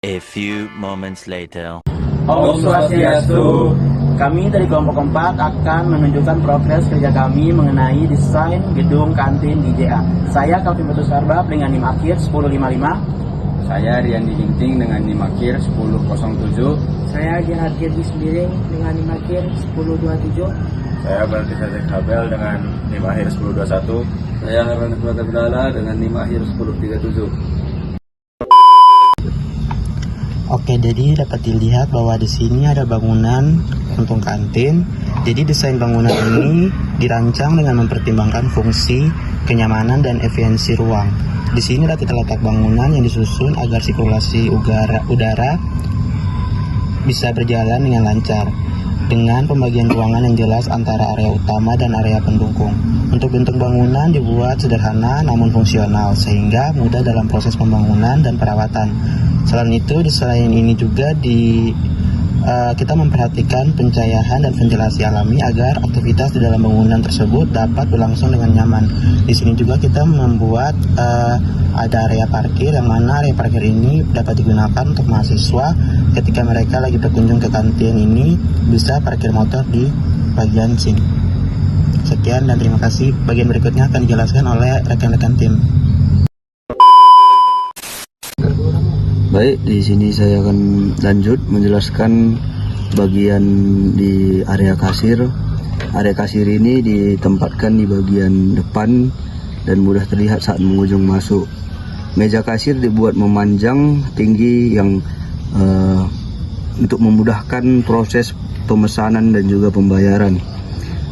A few moments later. Om Swastiastu. Kami dari kelompok 4 akan menunjukkan progres kerja kami mengenai desain gedung kantin di JA. Saya Kalvin Batu Sarbab dengan NIM akhir 1055. Saya Riandi Ginting dengan NIM akhir 1007. Saya Gerard Gerdi Sembiring dengan NIM akhir 1027. Saya Berarti Sadek Habel dengan NIM akhir 1021. Saya Harwan Abdallah dengan NIM akhir 1037. Oke, jadi dapat dilihat bahwa di sini ada bangunan untuk kantin. Jadi desain bangunan ini dirancang dengan mempertimbangkan fungsi, kenyamanan, dan efisiensi ruang. Di sini ada tata letak bangunan yang disusun agar sirkulasi udara bisa berjalan dengan lancar, dengan pembagian ruangan yang jelas antara area utama dan area pendukung. Untuk bentuk bangunan dibuat sederhana namun fungsional, sehingga mudah dalam proses pembangunan dan perawatan. Selain itu, desain ini juga kita memperhatikan pencahayaan dan ventilasi alami agar aktivitas di dalam bangunan tersebut dapat berlangsung dengan nyaman. Di sini juga kita membuat ada area parkir, yang mana area parkir ini dapat digunakan untuk mahasiswa ketika mereka lagi berkunjung ke kantin ini bisa parkir motor di bagian sini. Sekian dan terima kasih. Bagian berikutnya akan dijelaskan oleh rekan-rekan tim. Baik, di sini saya akan lanjut menjelaskan bagian di area kasir. Area kasir ini ditempatkan di bagian depan dan mudah terlihat saat pengunjung masuk. Meja kasir dibuat memanjang tinggi yang untuk memudahkan proses pemesanan dan juga pembayaran.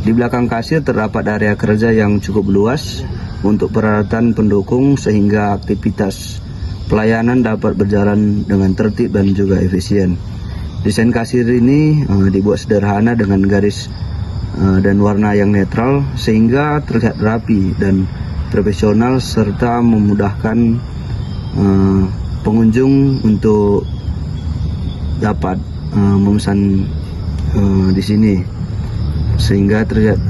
Di belakang kasir terdapat area kerja yang cukup luas untuk peralatan pendukung sehingga aktivitas pelayanan dapat berjalan dengan tertib dan juga efisien. Desain kasir ini dibuat sederhana dengan garis dan warna yang netral sehingga terlihat rapi dan profesional serta memudahkan pengunjung untuk dapat memesan di sini, sehingga terlihat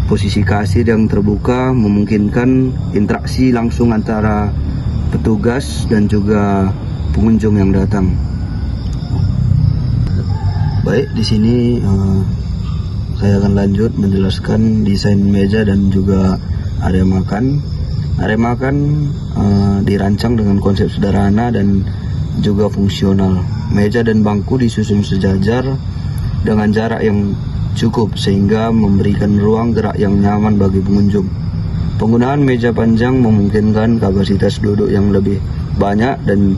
posisi kasir yang terbuka memungkinkan interaksi langsung antara petugas dan juga pengunjung yang datang. Baik, di sini saya akan lanjut menjelaskan desain meja dan juga area makan. Area makan dirancang dengan konsep sederhana dan juga fungsional. Meja dan bangku disusun sejajar dengan jarak yang cukup sehingga memberikan ruang gerak yang nyaman bagi pengunjung. Penggunaan meja panjang memungkinkan kapasitas duduk yang lebih banyak dan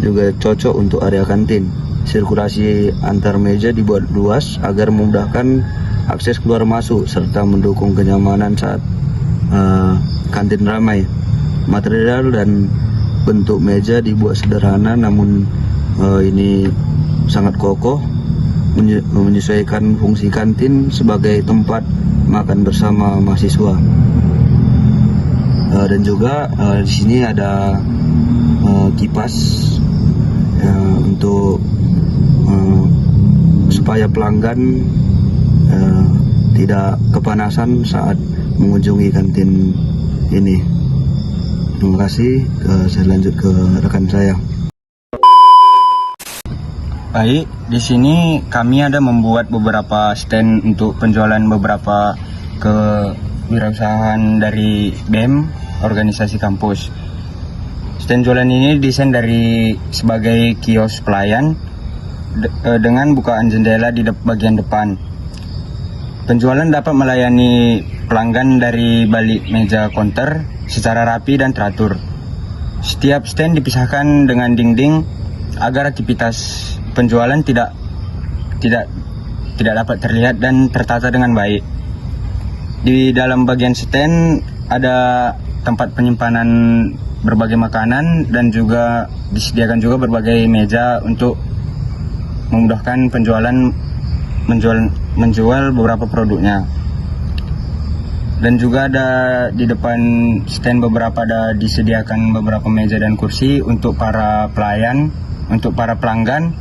juga cocok untuk area kantin. Sirkulasi antar meja dibuat luas agar memudahkan akses keluar masuk serta mendukung kenyamanan saat kantin ramai. Material dan bentuk meja dibuat sederhana namun ini sangat kokoh, menyesuaikan fungsi kantin sebagai tempat makan bersama mahasiswa. Dan juga di sini ada kipas untuk supaya pelanggan tidak kepanasan saat mengunjungi kantin ini. Terima kasih. Saya lanjut ke rekan saya. Baik, di sini kami ada membuat beberapa stand untuk penjualan beberapa kewirausahaan dari BEM, organisasi kampus. Stand jualan ini desain dari sebagai kios pelayan dengan bukaan jendela di bagian depan. Penjualan dapat melayani pelanggan dari balik meja counter secara rapi dan teratur. Setiap stand dipisahkan dengan dinding agar aktivitas penjualan tidak dapat terlihat dan tertata dengan baik. Di dalam bagian stand ada tempat penyimpanan berbagai makanan dan juga disediakan juga berbagai meja untuk memudahkan menjual beberapa produknya. Dan juga ada di depan stand disediakan beberapa meja dan kursi untuk para pelayan, untuk para pelanggan,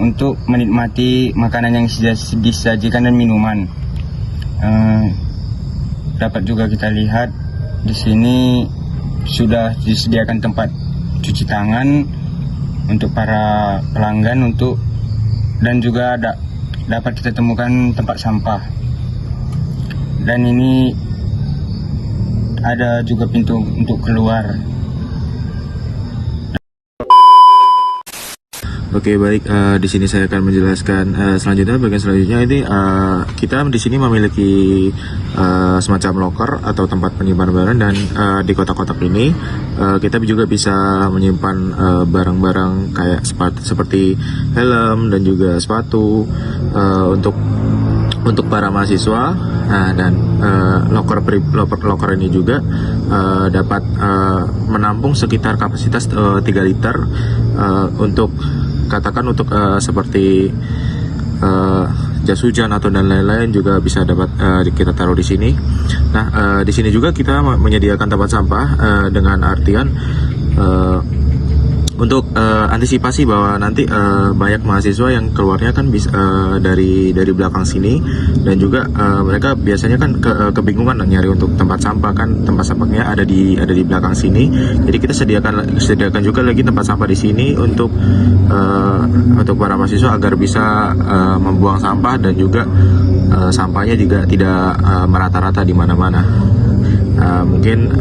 untuk menikmati makanan yang disajikan dan minuman. Dapat juga kita lihat di sini sudah disediakan tempat cuci tangan untuk para pelanggan dan juga dapat kita temukan tempat sampah. Dan ini ada juga pintu untuk keluar. Oke, baik. Di sini saya akan menjelaskan selanjutnya. Bagian selanjutnya ini kita di sini memiliki semacam locker atau tempat penyimpanan barang, dan di kotak-kotak ini kita juga bisa menyimpan barang-barang kayak seperti helm dan juga sepatu untuk para mahasiswa. Dan locker ini juga dapat menampung sekitar kapasitas 3 liter untuk seperti jas hujan atau dan lain-lain juga bisa dapat kita taruh di sini. Nah, di sini juga kita menyediakan tempat sampah dengan artian untuk antisipasi bahwa nanti banyak mahasiswa yang keluarnya kan bisa dari belakang sini, dan juga mereka biasanya kan kebingungan nyari untuk tempat sampah, kan tempat sampahnya ada di belakang sini. Jadi kita sediakan juga lagi tempat sampah di sini untuk para mahasiswa agar bisa membuang sampah, dan juga sampahnya juga tidak merata-rata di mana-mana. Mungkin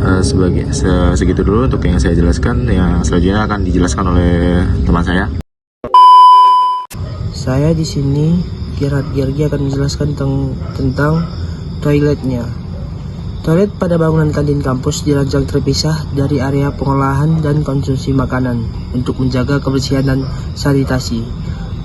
segitu dulu untuk yang saya jelaskan. Yang selanjutnya akan dijelaskan oleh teman saya. Saya di sini Gergi akan menjelaskan tentang toiletnya. Toilet pada bangunan kantin kampus dirancang terpisah dari area pengolahan dan konsumsi makanan untuk menjaga kebersihan dan sanitasi.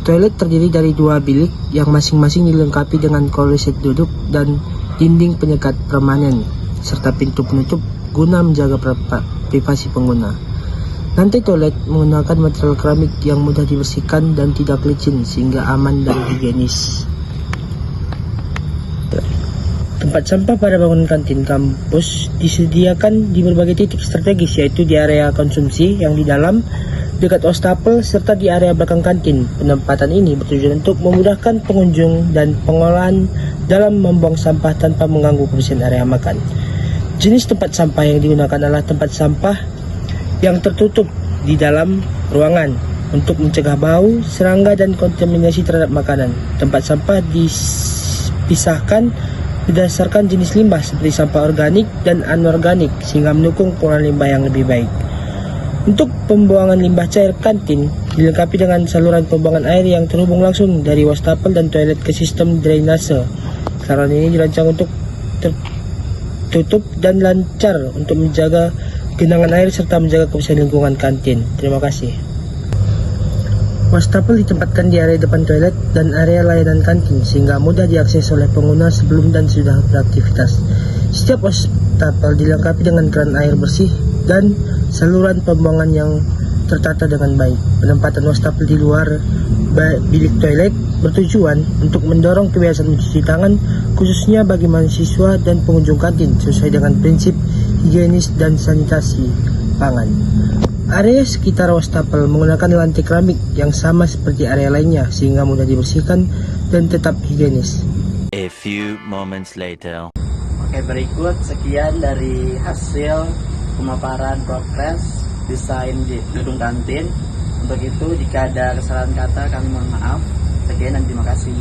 Toilet terdiri dari 2 bilik yang masing-masing dilengkapi dengan kloset duduk dan dinding penyekat permanen, serta pintu penutup guna menjaga privasi pengguna. Lantai toilet menggunakan material keramik yang mudah dibersihkan dan tidak licin sehingga aman dan higienis. Tempat sampah pada bangunan kantin kampus disediakan di berbagai titik strategis, yaitu di area konsumsi yang di dalam, dekat wastafel, serta di area belakang kantin. Penempatan ini bertujuan untuk memudahkan pengunjung dan pengolahan dalam membuang sampah tanpa mengganggu kebersihan area makan. Jenis tempat sampah yang digunakan adalah tempat sampah yang tertutup di dalam ruangan untuk mencegah bau, serangga, dan kontaminasi terhadap makanan. Tempat sampah dipisahkan berdasarkan jenis limbah seperti sampah organik dan anorganik sehingga mendukung pengolahan limbah yang lebih baik. Untuk pembuangan limbah cair kantin dilengkapi dengan saluran pembuangan air yang terhubung langsung dari wastafel dan toilet ke sistem drainase. Saluran ini dirancang untuk tertutup dan lancar untuk menjaga genangan air serta menjaga kebersihan lingkungan kantin. Terima kasih. Wastafel ditempatkan di area depan toilet dan area layanan kantin sehingga mudah diakses oleh pengguna sebelum dan sudah beraktivitas. Setiap wastafel dilengkapi dengan keran air bersih dan saluran pembuangan yang tertata dengan baik. Penempatan wastafel di luar bilik toilet bertujuan untuk mendorong kebiasaan mencuci tangan khususnya bagi mahasiswa dan pengunjung kantin sesuai dengan prinsip higienis dan sanitasi pangan. Area sekitar wastafel menggunakan lantai keramik yang sama seperti area lainnya sehingga mudah dibersihkan dan tetap higienis. A few moments later. Oke, berikut sekian dari hasil pemaparan progres desain di gedung kantin. Untuk itu jika ada kesalahan kata kami mohon maaf. Sekian dan terima kasih.